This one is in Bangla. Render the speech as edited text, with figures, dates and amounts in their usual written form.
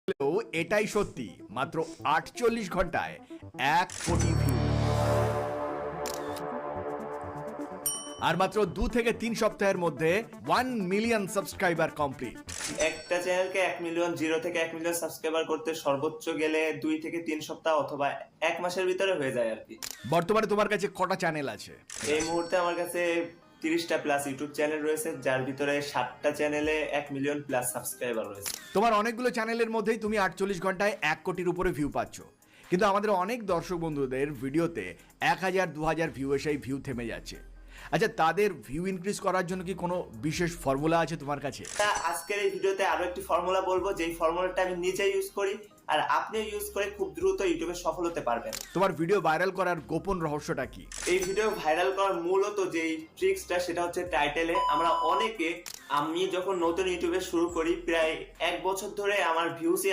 হলেও এটাই সত্যি, মাত্র ৪৮ ঘন্টায় ১ কোটি ভিউ। আর মাত্র ২ থেকে ৩ সপ্তাহের মধ্যে 1 মিলিয়ন সাবস্ক্রাইবার কমপ্লিট। একটা চ্যানেলকে 1 মিলিয়ন, 0 থেকে 1 মিলিয়ন সাবস্ক্রাইবার করতে সর্বোচ্চ গেলে 2 থেকে 3 সপ্তাহ অথবা 1 মাসের ভিতরে হয়ে যায় আর কি। বর্তমানে তোমার কাছে কটা চ্যানেল আছে? এই মুহূর্তে আমার কাছে 30টা প্লাস ইউটিউব চ্যানেল রয়েছে, যার ভিতরে 7টা চ্যানেলে 1 মিলিয়ন প্লাস সাবস্ক্রাইবার রয়েছে। তোমার অনেকগুলো চ্যানেলের মধ্যেই তুমি ৪৮ ঘন্টায় ১ কোটির উপরে ভিউ পাচ্ছ, কিন্তু আমাদের অনেক দর্শক বন্ধুদের ভিডিওতে ১০০০ ২০০০ ভিউ এসেই ভিউ থেমে যাচ্ছে। আচ্ছা, তাদের ভিউ ইনক্রিজ করার জন্য কি কোনো বিশেষ ফর্মুলা আছে তোমার কাছে? আজকের এই ভিডিওতে আরো একটি ফর্মুলা বলবো, যেই ফর্মুলাটা আমি নিজে ইউজ করি আর আপনিও ইউজ করে খুব দ্রুত ইউটিউবে সফল হতে পারবেন। তোমার ভিডিও ভাইরাল করার গোপন রহস্যটা কি? এই ভিডিও ভাইরাল করার মূলত যেই ট্রিক্সটা সেটা হচ্ছে টাইটেলে। আমি যখন নতুন ইউটিউবে শুরু করি প্রায় 1 বছর ধরে আমার ভিউসই